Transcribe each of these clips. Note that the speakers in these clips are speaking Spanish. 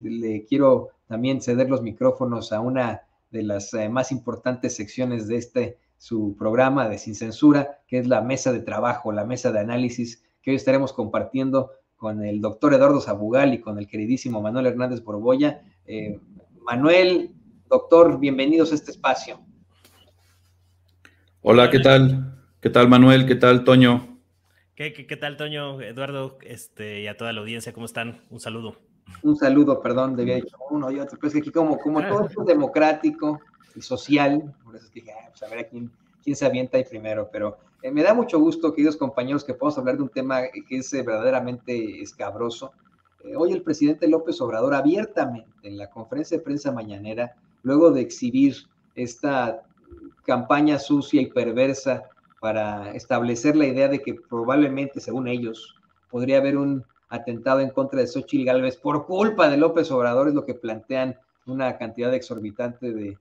le quiero también ceder los micrófonos a una de las más importantes secciones de su programa de Sin Censura, que es la mesa de trabajo, la mesa de análisis, que hoy estaremos compartiendo con el doctor Eduardo Sabugal y con el queridísimo Manuel Hernández Borbolla. Manuel, doctor, bienvenidos a este espacio. Hola, ¿qué tal? ¿Qué tal, Manuel? ¿Qué tal, Toño? ¿Qué tal, Toño, Eduardo, y a toda la audiencia? ¿Cómo están? Un saludo. Un saludo, perdón, debía haber dicho uno y otro, pero es que aquí como todo esto es democrático y social, por eso es que dije, pues a ver a quién se avienta ahí primero, pero me da mucho gusto, queridos compañeros, que podamos hablar de un tema que es verdaderamente escabroso. Hoy el presidente López Obrador abiertamente en la conferencia de prensa mañanera, luego de exhibir esta campaña sucia y perversa para establecer la idea de que probablemente, según ellos, podría haber un atentado en contra de Xóchitl Gálvez por culpa de López Obrador, es lo que plantean una cantidad exorbitante de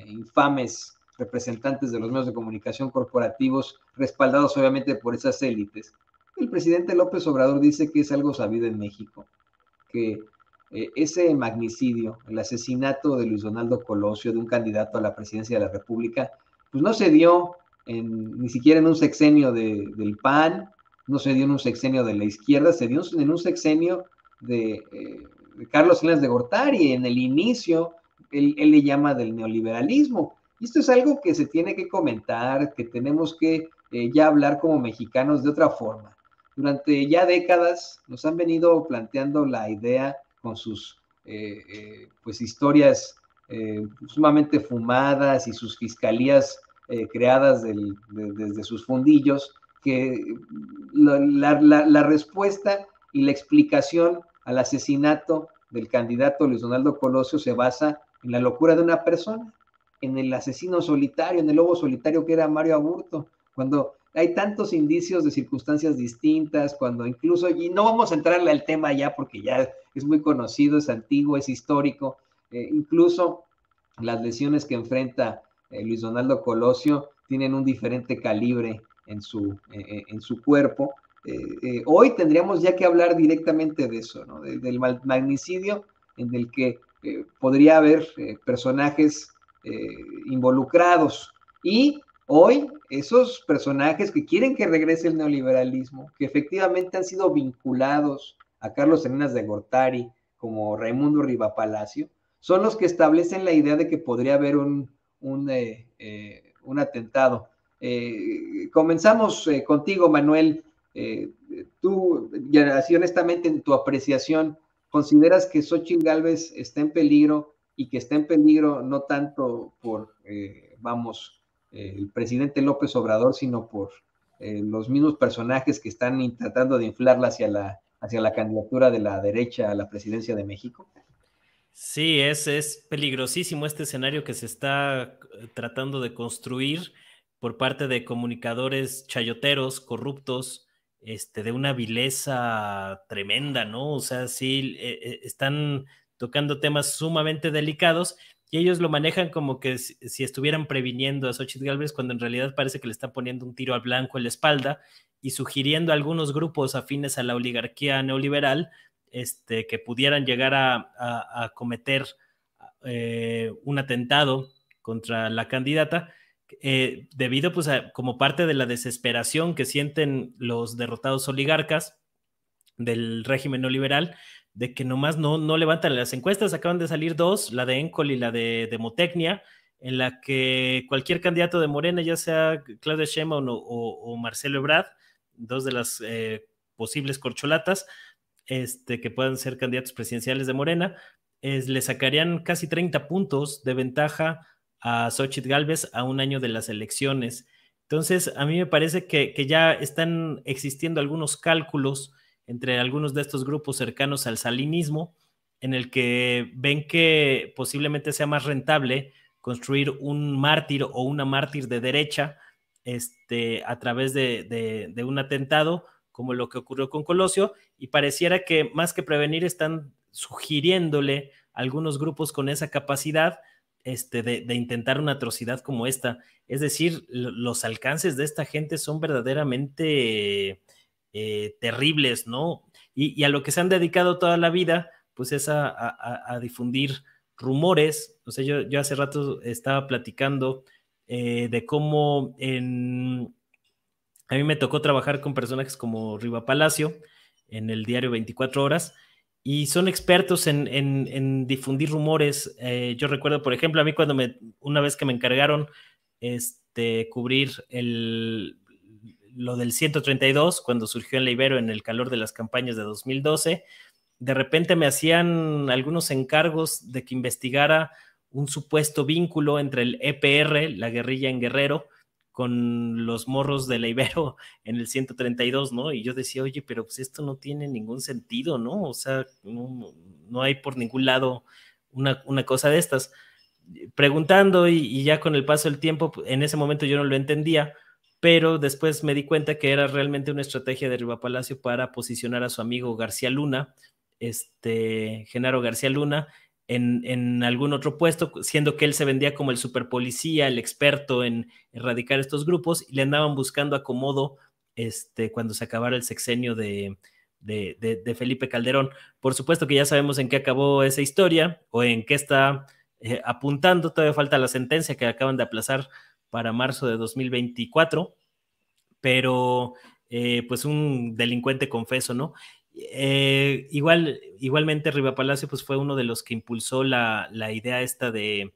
infames representantes de los medios de comunicación corporativos, respaldados obviamente por esas élites. El presidente López Obrador dice que es algo sabido en México, que ese magnicidio, el asesinato de Luis Donaldo Colosio, de un candidato a la presidencia de la República, pues no se dio ni siquiera en un sexenio del PAN, no se dio en un sexenio de la izquierda, se dio en un sexenio de Carlos Salinas de Gortari, en el inicio, él le llama del neoliberalismo. Y esto es algo que se tiene que comentar, que tenemos que ya hablar como mexicanos de otra forma. Durante ya décadas nos han venido planteando la idea con sus pues historias sumamente fumadas y sus fiscalías creadas desde sus fundillos, que la respuesta y la explicación al asesinato del candidato Luis Donaldo Colosio se basa en la locura de una persona, en el asesino solitario, en el lobo solitario que era Mario Aburto, cuando hay tantos indicios de circunstancias distintas, cuando incluso, y no vamos a entrarle al tema ya porque ya es muy conocido, es antiguo, es histórico, incluso las lesiones que enfrenta Luis Donaldo Colosio tienen un diferente calibre en su cuerpo. Hoy tendríamos ya que hablar directamente de eso, ¿no? Del magnicidio en el que podría haber personajes involucrados. Y hoy esos personajes que quieren que regrese el neoliberalismo, que efectivamente han sido vinculados a Carlos Salinas de Gortari como Raimundo Rivapalacio, son los que establecen la idea de que podría haber un atentado. Comenzamos contigo, Manuel. Tú, ya así honestamente, en tu apreciación, ¿consideras que Xóchitl Gálvez está en peligro y que está en peligro no tanto por, el presidente López Obrador, sino por los mismos personajes que están tratando de inflarla hacia la candidatura de la derecha a la presidencia de México? Sí, es peligrosísimo este escenario que se está tratando de construir por parte de comunicadores chayoteros, corruptos, de una vileza tremenda, ¿no? O sea, sí, están tocando temas sumamente delicados y ellos lo manejan como que si estuvieran previniendo a Xóchitl Gálvez, cuando en realidad parece que le están poniendo un tiro al blanco en la espalda y sugiriendo a algunos grupos afines a la oligarquía neoliberal que pudieran llegar a cometer un atentado contra la candidata, debido pues como parte de la desesperación que sienten los derrotados oligarcas del régimen neoliberal, de que nomás no levantan las encuestas. Acaban de salir dos, la de Encol y la de Demotecnia, en la que cualquier candidato de Morena, ya sea Claudia Sheinbaum o Marcelo Ebrard, dos de las posibles corcholatas, que puedan ser candidatos presidenciales de Morena, le sacarían casi 30 puntos de ventaja a Xóchitl Gálvez a un año de las elecciones. Entonces, a mí me parece que ya están existiendo algunos cálculos entre algunos de estos grupos cercanos al salinismo, en el que ven que posiblemente sea más rentable construir un mártir o una mártir de derecha a través de un atentado, como lo que ocurrió con Colosio, y pareciera que más que prevenir están sugiriéndole a algunos grupos con esa capacidad de intentar una atrocidad como esta. Es decir, los alcances de esta gente son verdaderamente terribles, ¿no? Y a lo que se han dedicado toda la vida, pues es a difundir rumores. O sea, yo hace rato estaba platicando de cómo a mí me tocó trabajar con personajes como Riva Palacio en el diario 24 Horas, y son expertos en difundir rumores. Yo recuerdo, por ejemplo, a mí una vez que me encargaron cubrir lo del 132, cuando surgió en la Ibero en el calor de las campañas de 2012, de repente me hacían algunos encargos de que investigara un supuesto vínculo entre el EPR, la guerrilla en Guerrero, con los morros de la Ibero en el 132, ¿no? Y yo decía, oye, pero pues esto no tiene ningún sentido, ¿no? O sea, no hay por ningún lado una cosa de estas. Preguntando y ya con el paso del tiempo, en ese momento yo no lo entendía, pero después me di cuenta que era realmente una estrategia de Riva Palacio para posicionar a su amigo García Luna, Genaro García Luna, en algún otro puesto, siendo que él se vendía como el superpolicía, el experto en erradicar estos grupos, y le andaban buscando acomodo cuando se acabara el sexenio de Felipe Calderón. Por supuesto que ya sabemos en qué acabó esa historia o en qué está apuntando. Todavía falta la sentencia que acaban de aplazar para marzo de 2024, pero pues un delincuente confeso, ¿no? Igualmente Riva Palacio pues fue uno de los que impulsó la idea esta de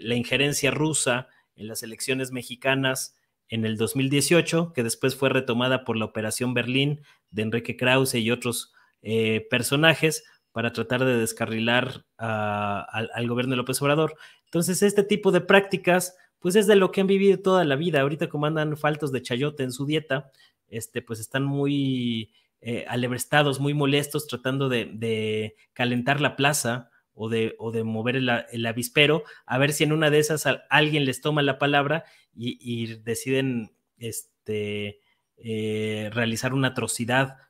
la injerencia rusa en las elecciones mexicanas en el 2018, que después fue retomada por la Operación Berlín de Enrique Krause y otros personajes para tratar de descarrilar al gobierno de López Obrador. Entonces este tipo de prácticas pues es de lo que han vivido toda la vida. Ahorita como andan faltos de chayote en su dieta, pues están muy alebrestados, muy molestos, tratando de calentar la plaza o de mover el avispero, a ver si en una de esas alguien les toma la palabra y deciden realizar con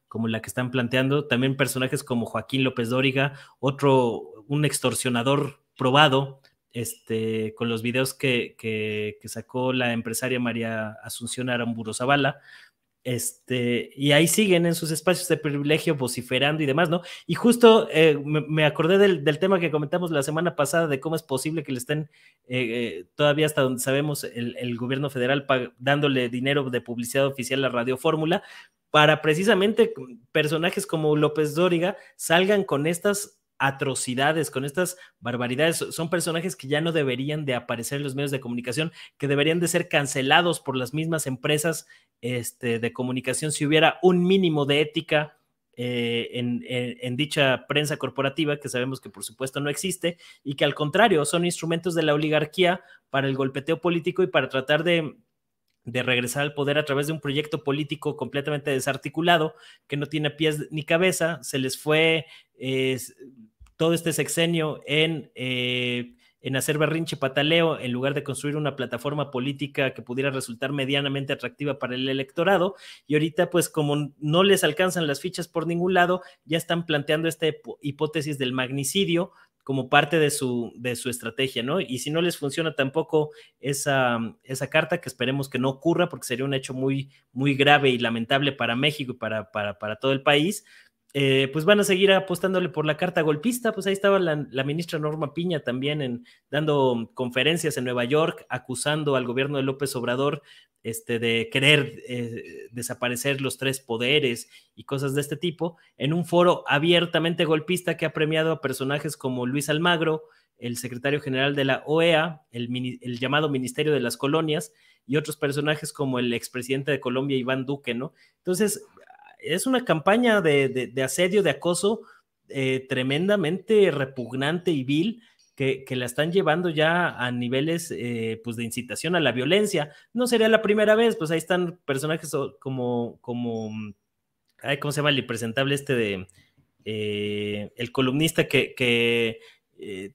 como la que están planteando. También personajes como Joaquín López Dóriga, un extorsionador probado, con los videos que sacó la empresaria María Asunción Aramburu Zavala, y ahí siguen en sus espacios de privilegio vociferando y demás, ¿no? Y justo me acordé del tema que comentamos la semana pasada, de cómo es posible que le estén todavía, hasta donde sabemos, el gobierno federal dándole dinero de publicidad oficial a Radio Fórmula, para precisamente personajes como López Dóriga salgan con estas atrocidades, con estas barbaridades. Son personajes que ya no deberían de aparecer en los medios de comunicación, que deberían de ser cancelados por las mismas empresas de comunicación si hubiera un mínimo de ética en dicha prensa corporativa, que sabemos que por supuesto no existe, y que al contrario son instrumentos de la oligarquía para el golpeteo político y para tratar de regresar al poder a través de un proyecto político completamente desarticulado, que no tiene pies ni cabeza. Se les fue todo este sexenio en hacer berrinche y pataleo, en lugar de construir una plataforma política que pudiera resultar medianamente atractiva para el electorado. Y ahorita, pues como no les alcanzan las fichas por ningún lado, ya están planteando esta hipótesis del magnicidio como parte de su estrategia, ¿no? Y si no les funciona tampoco esa carta, que esperemos que no ocurra, porque sería un hecho muy, muy grave y lamentable para México y para todo el país, pues van a seguir apostándole por la carta golpista. Pues ahí estaba la ministra Norma Piña también dando conferencias en Nueva York, acusando al gobierno de López Obrador de querer desaparecer los tres poderes y cosas de este tipo, en un foro abiertamente golpista que ha premiado a personajes como Luis Almagro, el secretario general de la OEA, el llamado Ministerio de las Colonias, y otros personajes como el expresidente de Colombia, Iván Duque, ¿no? Entonces, es una campaña de asedio, de acoso tremendamente repugnante y vil, que la están llevando ya a niveles pues de incitación a la violencia. No sería la primera vez. Pues ahí están personajes como ¿cómo se llama el impresentable el columnista que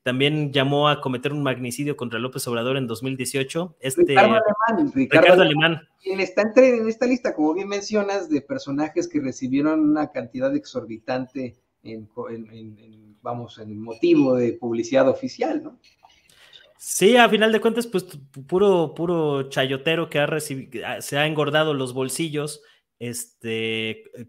también llamó a cometer un magnicidio contra López Obrador en 2018? Ricardo Alemán. Quien está en esta lista, como bien mencionas, de personajes que recibieron una cantidad exorbitante en motivo de publicidad oficial, ¿no? Sí, a final de cuentas, pues puro chayotero que se ha engordado los bolsillos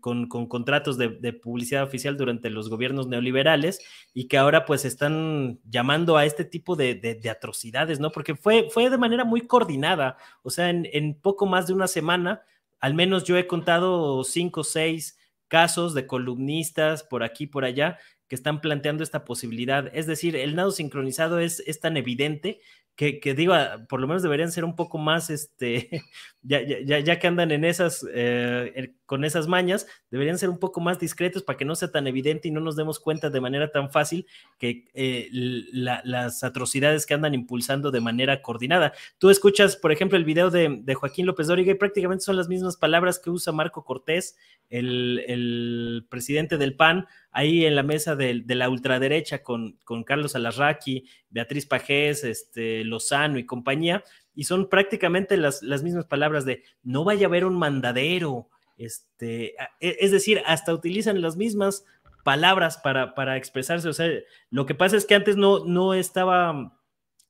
con contratos de publicidad oficial durante los gobiernos neoliberales y que ahora pues están llamando a este tipo de atrocidades, ¿no? Porque fue de manera muy coordinada, o sea, en poco más de una semana, al menos yo he contado 5 o 6 casos de columnistas por aquí, por allá, que están planteando esta posibilidad. Es decir, el nado sincronizado es tan evidente que digo, por lo menos deberían ser un poco más, ya que andan en esas, con esas mañas, deberían ser un poco más discretos para que no sea tan evidente y no nos demos cuenta de manera tan fácil que las atrocidades que andan impulsando de manera coordinada. Tú escuchas, por ejemplo, el video de Joaquín López Dóriga y prácticamente son las mismas palabras que usa Marco Cortés, el presidente del PAN, ahí en la mesa de la ultraderecha con Carlos Alarraqui, Beatriz Pajés, Lozano y compañía, y son prácticamente las mismas palabras de no vaya a haber un mandadero, es decir, hasta utilizan las mismas palabras para expresarse. O sea, lo que pasa es que antes no estaba...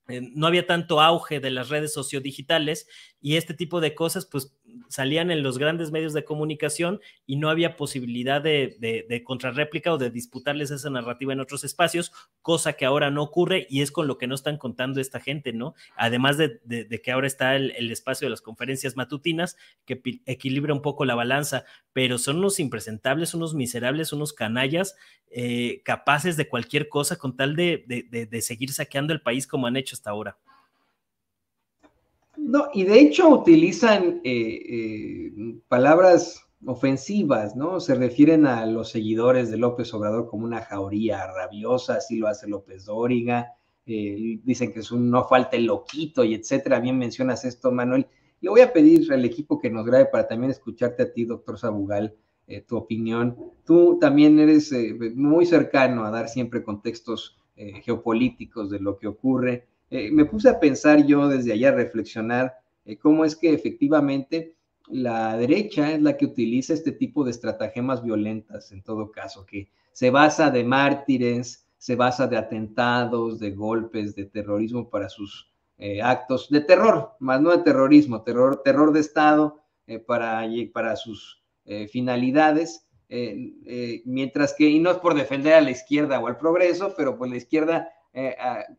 no había tanto auge de las redes sociodigitales y este tipo de cosas pues salían en los grandes medios de comunicación y no había posibilidad de contrarréplica o de disputarles esa narrativa en otros espacios, cosa que ahora no ocurre y es con lo que no están contando esta gente, ¿no? Además de que ahora está el espacio de las conferencias matutinas que equilibra un poco la balanza, pero son unos impresentables, unos miserables, unos canallas capaces de cualquier cosa con tal de seguir saqueando el país como han hecho hasta ahora. No, y de hecho utilizan palabras ofensivas, ¿no? Se refieren a los seguidores de López Obrador como una jauría rabiosa, así lo hace López Dóriga, dicen que es un no falta el loquito y etcétera. Bien mencionas esto, Manuel. Le voy a pedir al equipo que nos grabe para también escucharte a ti, doctor Sabugal, tu opinión. Tú también eres muy cercano a dar siempre contextos geopolíticos de lo que ocurre. Me puse a pensar yo desde allá, a reflexionar cómo es que efectivamente la derecha es la que utiliza este tipo de estratagemas violentas, en todo caso, que se basa de mártires, se basa de atentados, de golpes, de terrorismo para sus actos de terror, más no de terrorismo, terror de Estado para sus finalidades, mientras que, y no es por defender a la izquierda o al progreso, pero pues la izquierda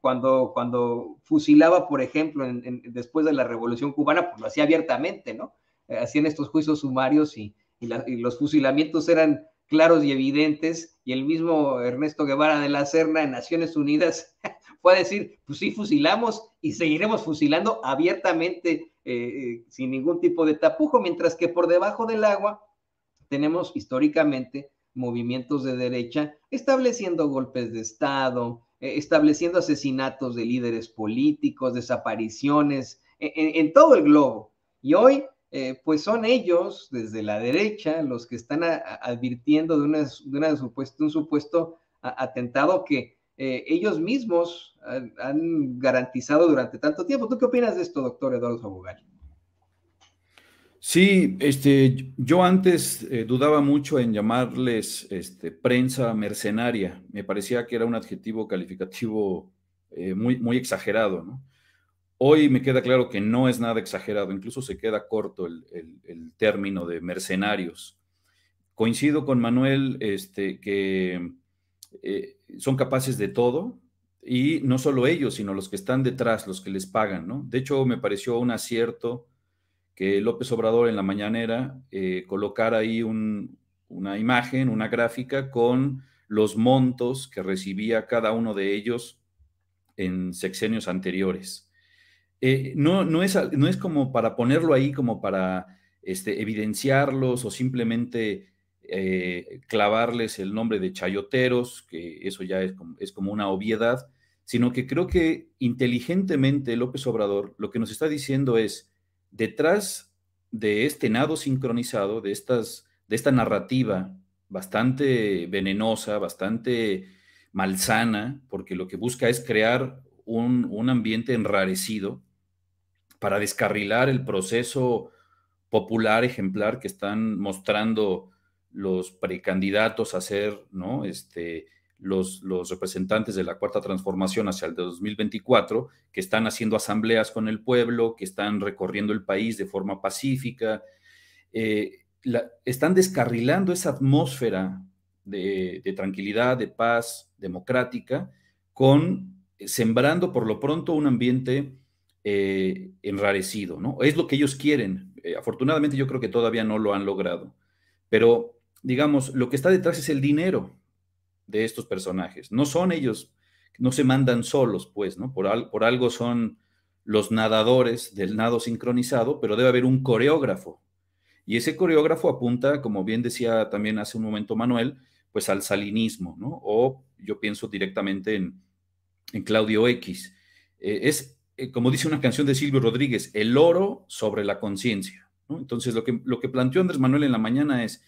cuando fusilaba, por ejemplo, después de la Revolución Cubana, pues lo hacía abiertamente, ¿no? Hacían estos juicios sumarios y los fusilamientos eran claros y evidentes, y el mismo Ernesto Guevara de la Serna en Naciones Unidas fue a decir, pues sí, fusilamos y seguiremos fusilando abiertamente sin ningún tipo de tapujo, mientras que por debajo del agua tenemos históricamente movimientos de derecha estableciendo golpes de Estado, estableciendo asesinatos de líderes políticos, desapariciones en todo el globo. Y hoy, pues son ellos, desde la derecha, los que están advirtiendo de un supuesto atentado que ellos mismos han garantizado durante tanto tiempo. ¿Tú qué opinas de esto, doctor Eduardo Sabugal? Sí, yo antes dudaba mucho en llamarles prensa mercenaria. Me parecía que era un adjetivo calificativo muy exagerado, ¿no? Hoy me queda claro que no es nada exagerado, incluso se queda corto el término de mercenarios. Coincido con Manuel que son capaces de todo, y no solo ellos, sino los que están detrás, los que les pagan, ¿no? De hecho, me pareció un acierto que López Obrador en la mañanera colocara ahí una imagen, una gráfica con los montos que recibía cada uno de ellos en sexenios anteriores. No es como para ponerlo ahí, como para evidenciarlos o simplemente clavarles el nombre de chayoteros, que eso ya es como una obviedad, sino que creo que inteligentemente López Obrador lo que nos está diciendo es, detrás de este nado sincronizado, de esta narrativa bastante venenosa, bastante malsana, porque lo que busca es crear un ambiente enrarecido para descarrilar el proceso popular ejemplar que están mostrando los precandidatos a ser, ¿no? Los representantes de la Cuarta Transformación hacia el de 2024, que están haciendo asambleas con el pueblo, que están recorriendo el país de forma pacífica. están descarrilando esa atmósfera de tranquilidad, de paz democrática, sembrando por lo pronto un ambiente enrarecido, ¿no? Es lo que ellos quieren. Afortunadamente yo creo que todavía no lo han logrado, pero digamos, lo que está detrás es el dinero de estos personajes. No son ellos, no se mandan solos, pues, ¿no? Por algo son los nadadores del nado sincronizado, pero debe haber un coreógrafo. Y ese coreógrafo apunta, como bien decía también hace un momento Manuel, pues al salinismo, ¿no? O yo pienso directamente en Claudio X. Como dice una canción de Silvio Rodríguez, el oro sobre la conciencia, ¿no? Entonces, lo que planteó Andrés Manuel en la mañana es,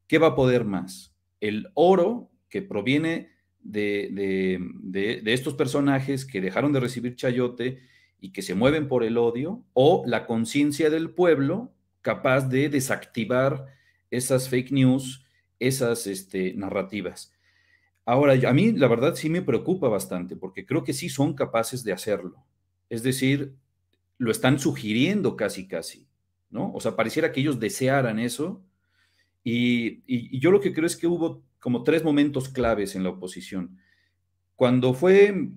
¿qué va a poder más? El oro que proviene de estos personajes que dejaron de recibir chayote y que se mueven por el odio, o la conciencia del pueblo capaz de desactivar esas fake news, esas narrativas. Ahora, a mí la verdad sí me preocupa bastante, porque creo que sí son capaces de hacerlo. Es decir, lo están sugiriendo casi, ¿no? O sea, pareciera que ellos desearan eso. Y yo lo que creo es que hubo como 3 momentos claves en la oposición. Cuando fue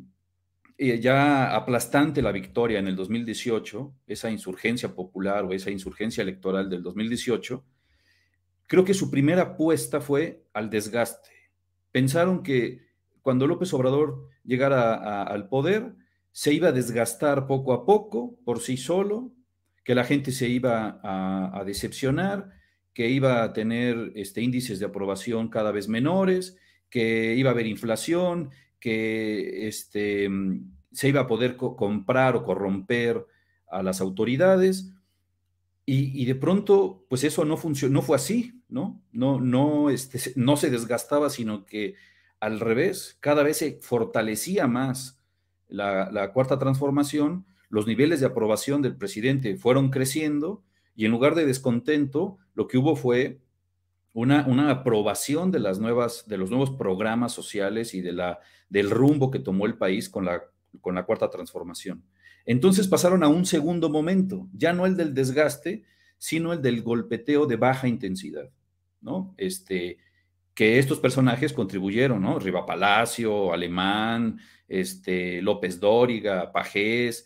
ya aplastante la victoria en el 2018, esa insurgencia popular o esa insurgencia electoral del 2018, creo que su primera apuesta fue al desgaste. Pensaron que cuando López Obrador llegara al poder, se iba a desgastar poco a poco por sí solo, que la gente se iba a decepcionar, que iba a tener índices de aprobación cada vez menores, que iba a haber inflación, que se iba a poder comprar o corromper a las autoridades. Y de pronto, pues eso no funcionó, no fue así, ¿no? No se desgastaba, sino que al revés, cada vez se fortalecía más la cuarta transformación, los niveles de aprobación del presidente fueron creciendo y en lugar de descontento, lo que hubo fue una aprobación de los nuevos programas sociales y del rumbo que tomó el país con la cuarta transformación. Entonces pasaron a un segundo momento, ya no el del desgaste, sino el del golpeteo de baja intensidad, ¿no? Que estos personajes contribuyeron, ¿no? Riva Palacio, Alemán, López Dóriga, Pajés,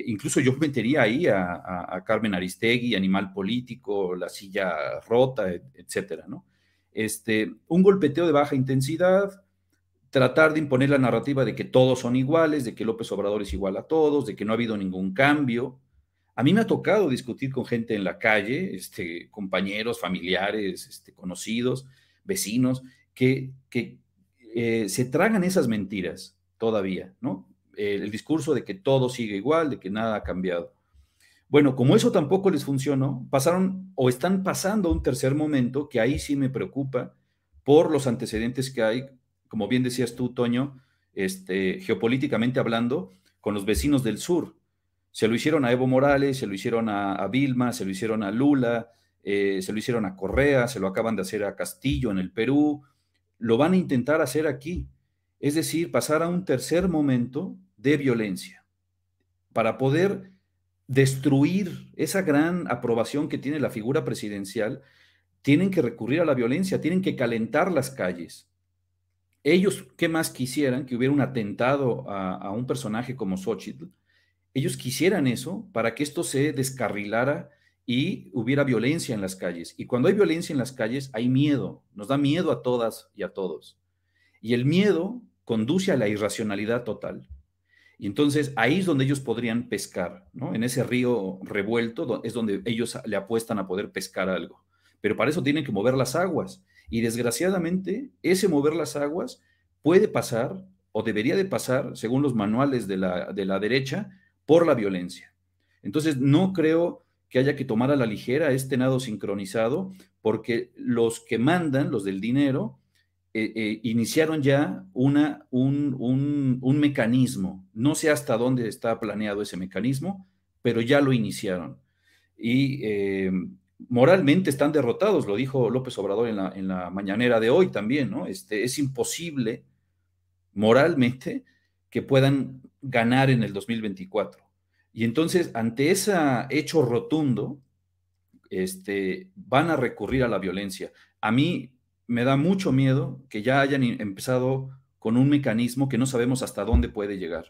incluso yo metería ahí a Carmen Aristegui, Animal Político, La Silla Rota, etcétera, ¿no? Un golpeteo de baja intensidad, tratar de imponer la narrativa de que todos son iguales, de que López Obrador es igual a todos, de que no ha habido ningún cambio. A mí me ha tocado discutir con gente en la calle, compañeros, familiares, conocidos, vecinos, que se tragan esas mentiras todavía, ¿no? El discurso de que todo sigue igual, de que nada ha cambiado. Bueno, como eso tampoco les funcionó, pasaron o están pasando a un tercer momento que ahí sí me preocupa por los antecedentes que hay, como bien decías tú, Toño, geopolíticamente hablando, con los vecinos del sur. Se lo hicieron a Evo Morales, se lo hicieron a Vilma, se lo hicieron a Lula, se lo hicieron a Correa, se lo acaban de hacer a Castillo en el Perú, lo van a intentar hacer aquí. Es decir, pasar a un tercer momento de violencia para poder destruir esa gran aprobación que tiene la figura presidencial. Tienen que recurrir a la violencia, tienen que calentar las calles. Ellos, ¿qué más quisieran? Que hubiera un atentado a un personaje como Xóchitl. Ellos quisieran eso para que esto se descarrilara y hubiera violencia en las calles. Y cuando hay violencia en las calles, hay miedo. Nos da miedo a todas y a todos. Y el miedo conduce a la irracionalidad total. Y entonces ahí es donde ellos podrían pescar, ¿no? En ese río revuelto es donde ellos le apuestan a poder pescar algo. Pero para eso tienen que mover las aguas. Y desgraciadamente, ese mover las aguas puede pasar, o debería de pasar, según los manuales de la derecha, por la violencia. Entonces, no creo que haya que tomar a la ligera este nado sincronizado, porque los que mandan, los del dinero, iniciaron ya un mecanismo. No sé hasta dónde está planeado ese mecanismo, pero ya lo iniciaron. Y moralmente están derrotados, lo dijo López Obrador en la mañanera de hoy también, ¿no? Es imposible moralmente que puedan ganar en el 2024. Y entonces, ante ese hecho rotundo, van a recurrir a la violencia. A mí me da mucho miedo que ya hayan empezado con un mecanismo que no sabemos hasta dónde puede llegar.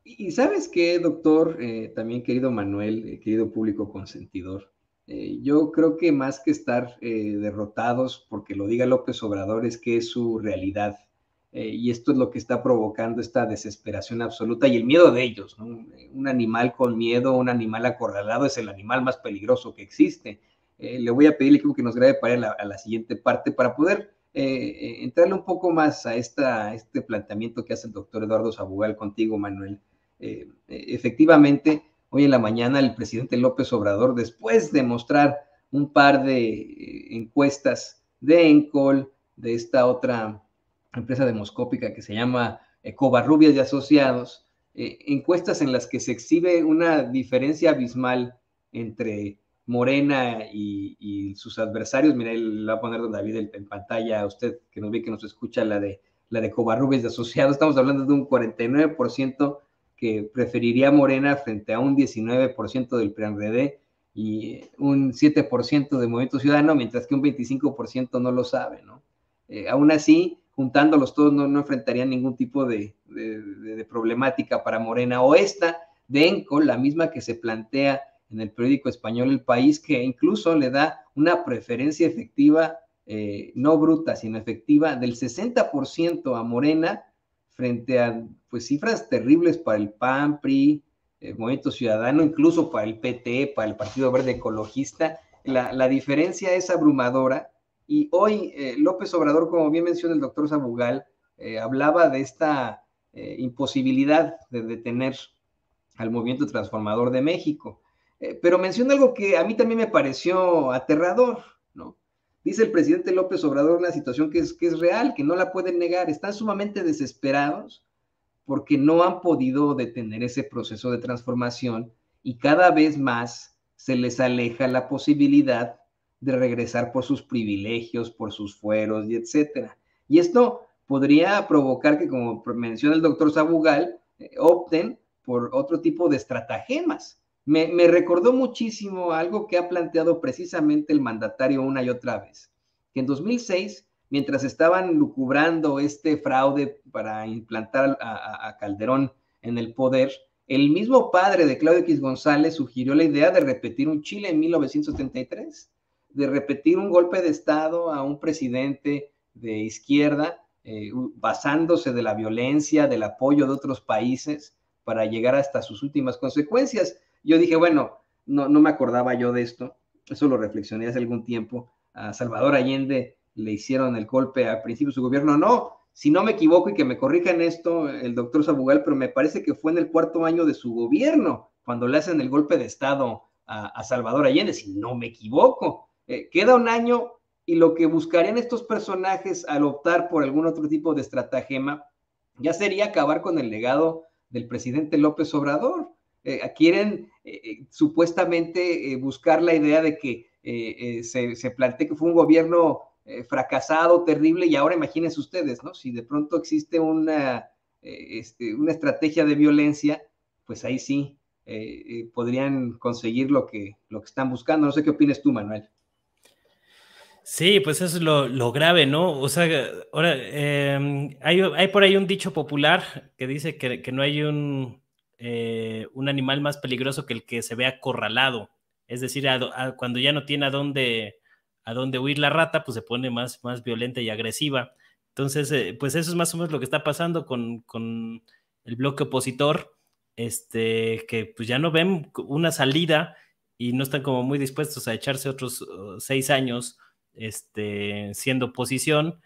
Y sabes qué, doctor, también querido Manuel, querido público consentidor, yo creo que más que estar derrotados porque lo diga López Obrador, es que es su realidad. Y esto es lo que está provocando esta desesperación absoluta y el miedo de ellos, ¿no? Un animal con miedo, un animal acorralado es el animal más peligroso que existe. Le voy a pedirle que nos grabe para a la siguiente parte para poder entrarle un poco más a este planteamiento que hace el doctor Eduardo Sabugal contigo, Manuel. Efectivamente, hoy en la mañana el presidente López Obrador, después de mostrar un par de encuestas de Encol, de esta otra empresa demoscópica que se llama Covarrubias y Asociados, encuestas en las que se exhibe una diferencia abismal entre Morena y sus adversarios. Mira, le va a poner don David en pantalla a usted que nos ve, que nos escucha, la de Covarrubias y Asociados. Estamos hablando de un 49% que preferiría Morena frente a un 19% del PRI-PAN-PRD y un 7% de Movimiento Ciudadano, mientras que un 25% no lo sabe, ¿no? Aún así, juntándolos todos no enfrentarían ningún tipo de problemática para Morena, o esta de Encol, la misma que se plantea en el periódico español El País, que incluso le da una preferencia efectiva, no bruta, sino efectiva, del 60% a Morena, frente a pues cifras terribles para el PAN, PRI, Movimiento Ciudadano, incluso para el PT, para el Partido Verde Ecologista. La diferencia es abrumadora. Y hoy López Obrador, como bien menciona el doctor Sabugal, hablaba de esta imposibilidad de detener al movimiento transformador de México. Pero menciona algo que a mí también me pareció aterrador, ¿no? Dice el presidente López Obrador una situación que es real, que no la pueden negar. Están sumamente desesperados porque no han podido detener ese proceso de transformación y cada vez más se les aleja la posibilidad de regresar por sus privilegios, por sus fueros y etcétera. Y esto podría provocar que, como menciona el doctor Sabugal, opten por otro tipo de estratagemas. Me recordó muchísimo algo que ha planteado precisamente el mandatario una y otra vez, que en 2006, mientras estaban lucubrando este fraude para implantar a Calderón en el poder, el mismo padre de Claudio X González sugirió la idea de repetir un Chile en 1973, de repetir un golpe de Estado a un presidente de izquierda, basándose de la violencia, del apoyo de otros países, para llegar hasta sus últimas consecuencias. Yo dije, bueno, no me acordaba yo de esto, eso lo reflexioné hace algún tiempo. A Salvador Allende le hicieron el golpe al principio de su gobierno, no, si no me equivoco, y que me corrija en esto el doctor Sabugal, pero me parece que fue en el 4º año de su gobierno cuando le hacen el golpe de Estado a Salvador Allende, si no me equivoco. Queda un año y lo que buscarían estos personajes al optar por algún otro tipo de estratagema ya sería acabar con el legado del presidente López Obrador. Quieren supuestamente buscar la idea de que se plantee que fue un gobierno fracasado, terrible, y ahora imagínense ustedes, ¿no? Si de pronto existe una estrategia de violencia, pues ahí sí podrían conseguir lo que están buscando. No sé qué opinas tú, Manuel. Sí, pues eso es lo grave, ¿no? O sea, ahora hay por ahí un dicho popular que dice que no hay un animal más peligroso que el que se ve acorralado. Es decir, cuando ya no tiene a dónde huir la rata, pues se pone más violenta y agresiva. Entonces, pues eso es más o menos lo que está pasando con el bloque opositor, que pues ya no ven una salida y no están como muy dispuestos a echarse otros 6 años siendo oposición.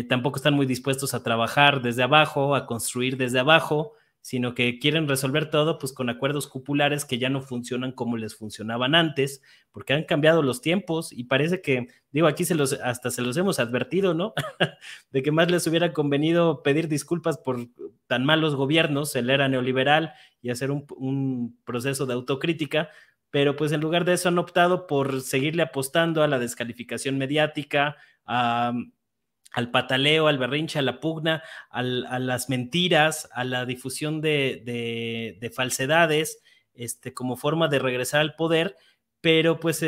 Tampoco están muy dispuestos a trabajar desde abajo, a construir desde abajo, sino que quieren resolver todo pues con acuerdos cupulares que ya no funcionan como les funcionaban antes, porque han cambiado los tiempos y parece que, digo, aquí hasta se los hemos advertido, ¿no? De que más les hubiera convenido pedir disculpas por tan malos gobiernos en la era neoliberal y hacer un proceso de autocrítica, pero pues en lugar de eso han optado por seguirle apostando a la descalificación mediática, al pataleo, al berrinche, a la pugna, a las mentiras, a la difusión de falsedades, como forma de regresar al poder, pero pues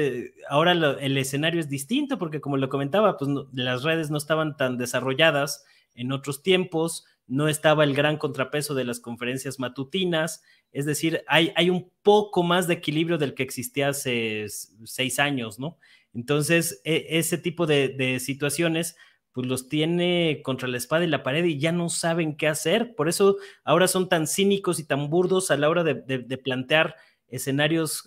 ahora el escenario es distinto porque como lo comentaba, pues las redes no estaban tan desarrolladas en otros tiempos, no estaba el gran contrapeso de las conferencias matutinas, es decir, hay un poco más de equilibrio del que existía hace 6 años, ¿no? Entonces, ese tipo de situaciones pues los tiene contra la espada y la pared y ya no saben qué hacer. Por eso ahora son tan cínicos y tan burdos a la hora de plantear escenarios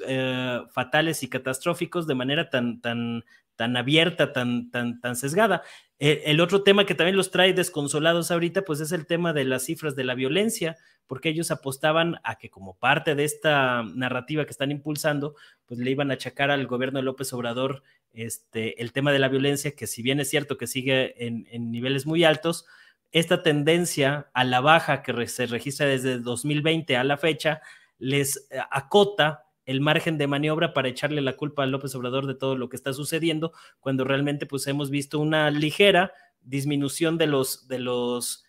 fatales y catastróficos de manera tan abierta, tan sesgada. El otro tema que también los trae desconsolados ahorita, pues es el tema de las cifras de la violencia, porque ellos apostaban a que como parte de esta narrativa que están impulsando, pues le iban a achacar al gobierno de López Obrador el tema de la violencia, que si bien es cierto que sigue en niveles muy altos, esta tendencia a la baja que se registra desde 2020 a la fecha, les acota el margen de maniobra para echarle la culpa a López Obrador de todo lo que está sucediendo, cuando realmente pues hemos visto una ligera disminución de los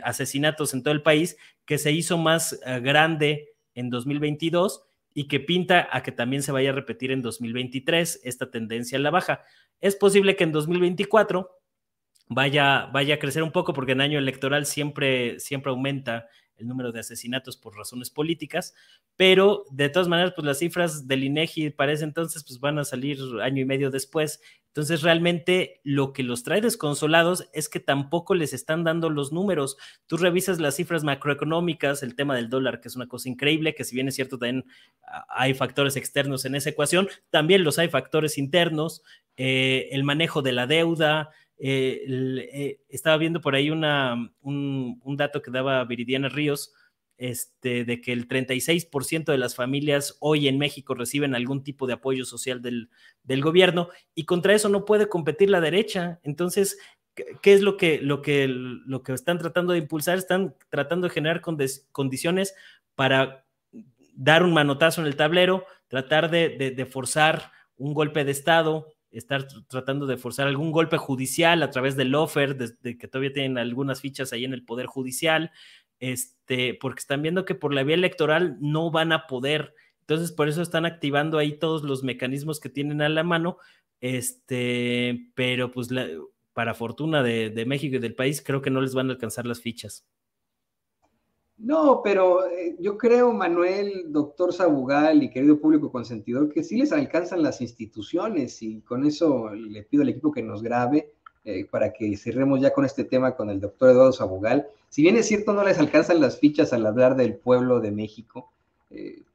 asesinatos en todo el país, que se hizo más grande en 2022 y que pinta a que también se vaya a repetir en 2023 esta tendencia a la baja. Es posible que en 2024 vaya a crecer un poco porque en año electoral siempre aumenta el número de asesinatos por razones políticas, pero de todas maneras, pues las cifras del INEGI para ese entonces pues van a salir año y medio después. Entonces realmente lo que los trae desconsolados es que tampoco les están dando los números. Tú revisas las cifras macroeconómicas, el tema del dólar, que es una cosa increíble, que si bien es cierto también hay factores externos en esa ecuación, también los hay factores internos, el manejo de la deuda. Estaba viendo por ahí un dato que daba Viridiana Ríos, de que el 36% de las familias hoy en México reciben algún tipo de apoyo social del gobierno, y contra eso no puede competir la derecha. Entonces, ¿qué es lo que están tratando de impulsar? Están tratando de generar condiciones para dar un manotazo en el tablero, tratar de forzar un golpe de Estado, estar tratando de forzar algún golpe judicial a través del lawfare, de que todavía tienen algunas fichas ahí en el Poder Judicial, porque están viendo que por la vía electoral no van a poder. Entonces, por eso están activando ahí todos los mecanismos que tienen a la mano, pero pues para fortuna de México y del país, creo que no les van a alcanzar las fichas. No, pero yo creo, Manuel, doctor Sabugal y querido público consentidor, que sí les alcanzan las instituciones, y con eso le pido al equipo que nos grabe para que cerremos ya con este tema con el doctor Eduardo Sabugal. Si bien es cierto, no les alcanzan las fichas al hablar del pueblo de México.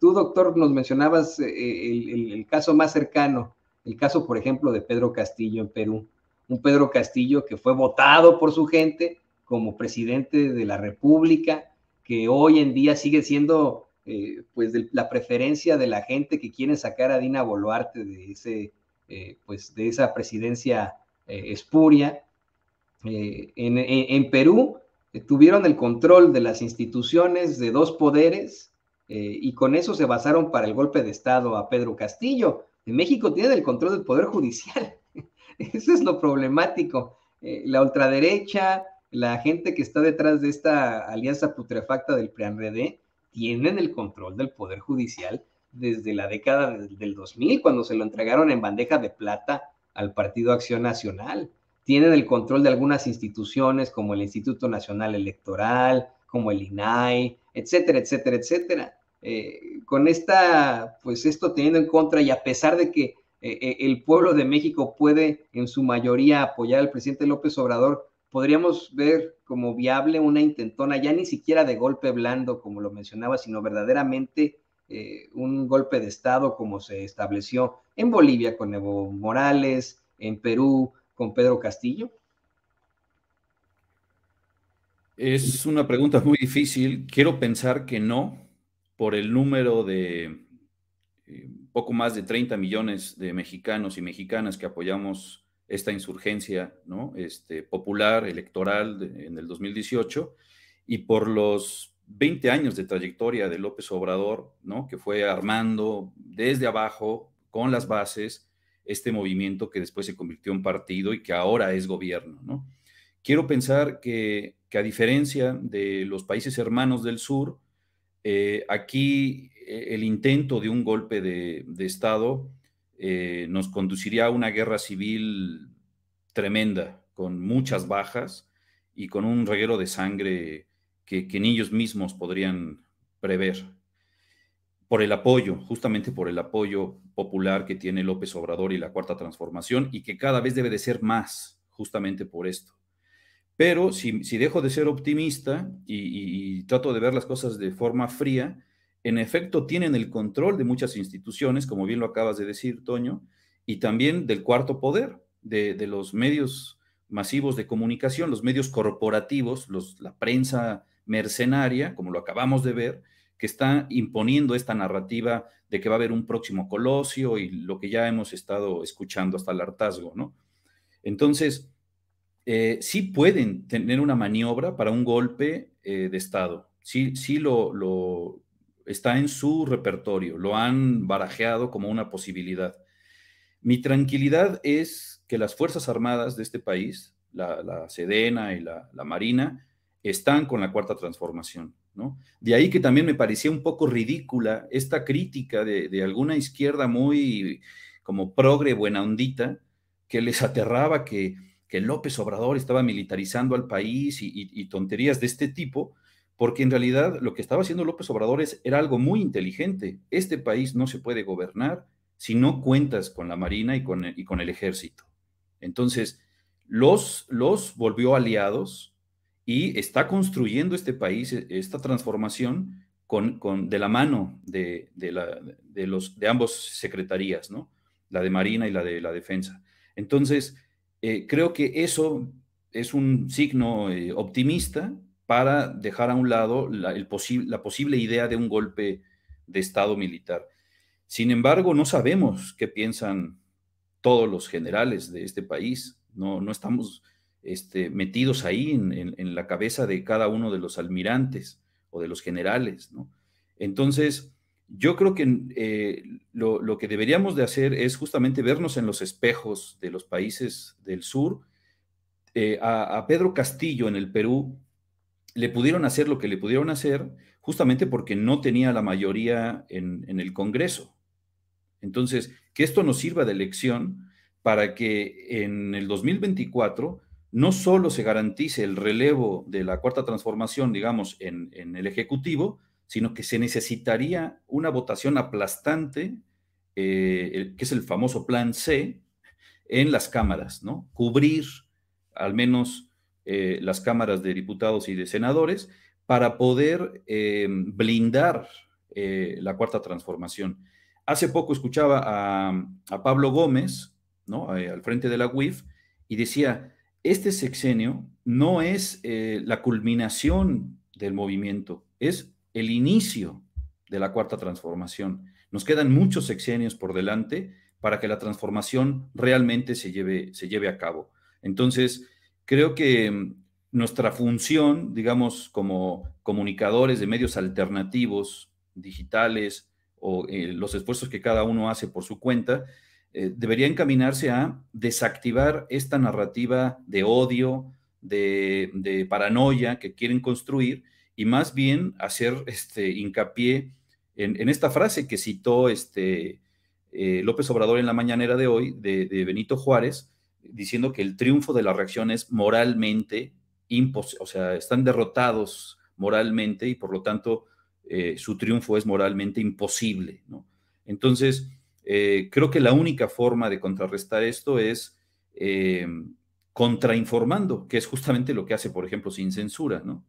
Tú, doctor, nos mencionabas el caso más cercano, el caso, por ejemplo, de Pedro Castillo en Perú. Un Pedro Castillo que fue votado por su gente como presidente de la República, que hoy en día sigue siendo pues la preferencia de la gente que quiere sacar a Dina Boluarte de esa presidencia espuria. En Perú tuvieron el control de las instituciones de 2 poderes y con eso se basaron para el golpe de Estado a Pedro Castillo. En México tienen el control del Poder Judicial. Eso es lo problemático. La ultraderecha, la gente que está detrás de esta alianza putrefacta del PRIAN-RD, tienen el control del Poder Judicial desde la década del 2000, cuando se lo entregaron en bandeja de plata al Partido Acción Nacional. Tienen el control de algunas instituciones como el Instituto Nacional Electoral, como el INAI, etcétera, etcétera, etcétera. Con esto teniendo en contra, y a pesar de que el pueblo de México puede en su mayoría apoyar al presidente López Obrador, podríamos ver como viable una intentona, ya ni siquiera de golpe blando, como lo mencionaba, sino verdaderamente un golpe de Estado como se estableció en Bolivia con Evo Morales, en Perú con Pedro Castillo. Es una pregunta muy difícil. Quiero pensar que no, por el número de poco más de 30 millones de mexicanos y mexicanas que apoyamos esta insurgencia, ¿no? Popular, electoral en el 2018, y por los 20 años de trayectoria de López Obrador, ¿no? Que fue armando desde abajo, con las bases, este movimiento que después se convirtió en partido y que ahora es gobierno, ¿no? Quiero pensar que a diferencia de los países hermanos del sur, aquí el intento de un golpe de Estado nos conduciría a una guerra civil tremenda, con muchas bajas y con un reguero de sangre que ni ellos mismos podrían prever. Por el apoyo, justamente por el apoyo popular que tiene López Obrador y la Cuarta Transformación, y que cada vez debe de ser más, justamente por esto. Pero si dejo de ser optimista y trato de ver las cosas de forma fría, en efecto tienen el control de muchas instituciones, como bien lo acabas de decir, Toño, y también del cuarto poder, de los medios masivos de comunicación, los medios corporativos, la prensa mercenaria, como lo acabamos de ver, que está imponiendo esta narrativa de que va a haber un próximo Colosio y lo que ya hemos estado escuchando hasta el hartazgo, ¿no? Entonces, sí pueden tener una maniobra para un golpe de Estado. Sí está en su repertorio, lo han barajeado como una posibilidad. Mi tranquilidad es que las Fuerzas Armadas de este país, la Sedena y la Marina, están con la Cuarta Transformación, ¿no? De ahí que también me parecía un poco ridícula esta crítica de alguna izquierda muy como progre, buena ondita, que les aterraba que López Obrador estaba militarizando al país y tonterías de este tipo, porque en realidad lo que estaba haciendo López Obrador era algo muy inteligente. Este país no se puede gobernar si no cuentas con la Marina y con el Ejército. Entonces, los volvió aliados y está construyendo este país, esta transformación, de la mano de ambos secretarías, ¿no? La de Marina y la de la Defensa. Entonces, creo que eso es un signo optimista para dejar a un lado la posible idea de un golpe de Estado militar. Sin embargo, no sabemos qué piensan todos los generales de este país. No estamos metidos ahí en la cabeza de cada uno de los almirantes o de los generales, ¿no? Entonces, yo creo que lo que deberíamos de hacer es justamente vernos en los espejos de los países del sur. A Pedro Castillo en el Perú le pudieron hacer lo que le pudieron hacer justamente porque no tenía la mayoría en el Congreso. Entonces, que esto nos sirva de lección para que en el 2024 no solo se garantice el relevo de la Cuarta Transformación, digamos, en el Ejecutivo, sino que se necesitaría una votación aplastante, que es el famoso Plan C, en las cámaras, ¿no? Cubrir al menos las cámaras de diputados y de senadores para poder blindar la Cuarta Transformación. Hace poco escuchaba a Pablo Gómez, ¿no? Al frente de la UIF, y decía, este sexenio no es la culminación del movimiento, es el inicio de la Cuarta Transformación. Nos quedan muchos sexenios por delante para que la transformación realmente se lleve a cabo. Entonces, creo que nuestra función, digamos, como comunicadores de medios alternativos, digitales, o los esfuerzos que cada uno hace por su cuenta, debería encaminarse a desactivar esta narrativa de odio, de paranoia que quieren construir, y más bien hacer hincapié en esta frase que citó López Obrador en la mañanera de hoy, de Benito Juárez, diciendo que el triunfo de la reacción es moralmente imposible, o sea, están derrotados moralmente y por lo tanto su triunfo es moralmente imposible, ¿no? Entonces, creo que la única forma de contrarrestar esto es contrainformando, que es justamente lo que hace, por ejemplo, Sin Censura, ¿no?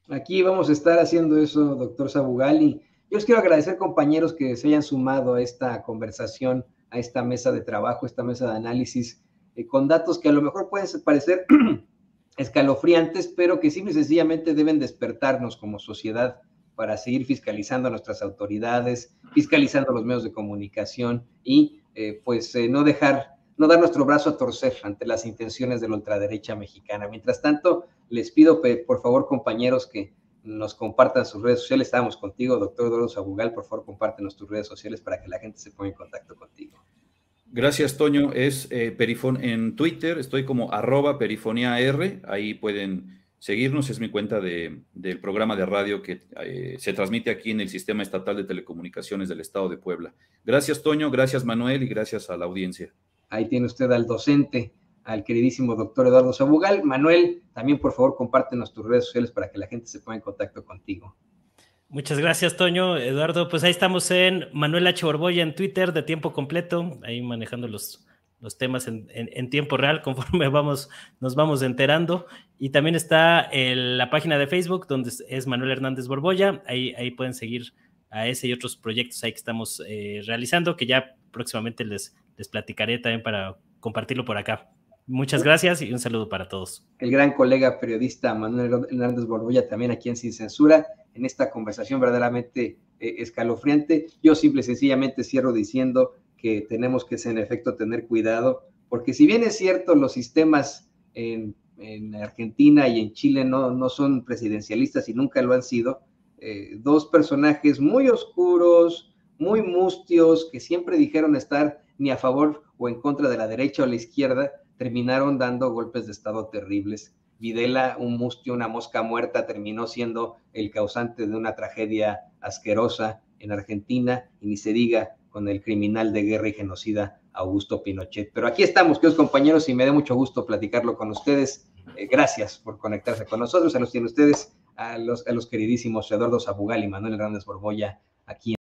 Aquí vamos a estar haciendo eso, doctor Sabugal, y yo les quiero agradecer, compañeros, que se hayan sumado a esta conversación, a esta mesa de trabajo, esta mesa de análisis, con datos que a lo mejor pueden parecer escalofriantes, pero que simple y sencillamente deben despertarnos como sociedad para seguir fiscalizando a nuestras autoridades, fiscalizando los medios de comunicación y no dar nuestro brazo a torcer ante las intenciones de la ultraderecha mexicana. Mientras tanto, les pido, por favor, compañeros, que nos compartan sus redes sociales. Estábamos contigo, doctor Eduardo Sabugal, por favor, compártenos tus redes sociales para que la gente se ponga en contacto contigo. Gracias, Toño. Es en Twitter, estoy como @perifoniar, ahí pueden seguirnos. Es mi cuenta del programa de radio que se transmite aquí en el Sistema Estatal de Telecomunicaciones del Estado de Puebla. Gracias, Toño, gracias, Manuel, y gracias a la audiencia. Ahí tiene usted al docente, al queridísimo doctor Eduardo Sabugal. Manuel, también por favor compártenos tus redes sociales para que la gente se ponga en contacto contigo. Muchas gracias, Toño. Eduardo, pues ahí estamos en Manuel H. Borbolla en Twitter de tiempo completo, ahí manejando los temas en tiempo real conforme nos vamos enterando. Y también está la página de Facebook donde es Manuel Hernández Borbolla. Ahí pueden seguir a ese y otros proyectos ahí que estamos realizando, que ya próximamente les platicaré también para compartirlo por acá. Muchas gracias y un saludo para todos. El gran colega periodista Manuel Hernández Borbolla, también aquí en Sin Censura, en esta conversación verdaderamente escalofriante. Yo simple y sencillamente cierro diciendo que tenemos que, en efecto, tener cuidado, porque si bien es cierto, los sistemas en Argentina y en Chile no son presidencialistas y nunca lo han sido, dos personajes muy oscuros, muy mustios, que siempre dijeron estar ni a favor o en contra de la derecha o la izquierda, terminaron dando golpes de estado terribles. Videla, un mustio, una mosca muerta, terminó siendo el causante de una tragedia asquerosa en Argentina, y ni se diga con el criminal de guerra y genocida Augusto Pinochet. Pero aquí estamos, queridos compañeros, y me da mucho gusto platicarlo con ustedes. Gracias por conectarse con nosotros. A los tienen ustedes, a los queridísimos Eduardo Sabugal y Manuel Hernández Borbolla, aquí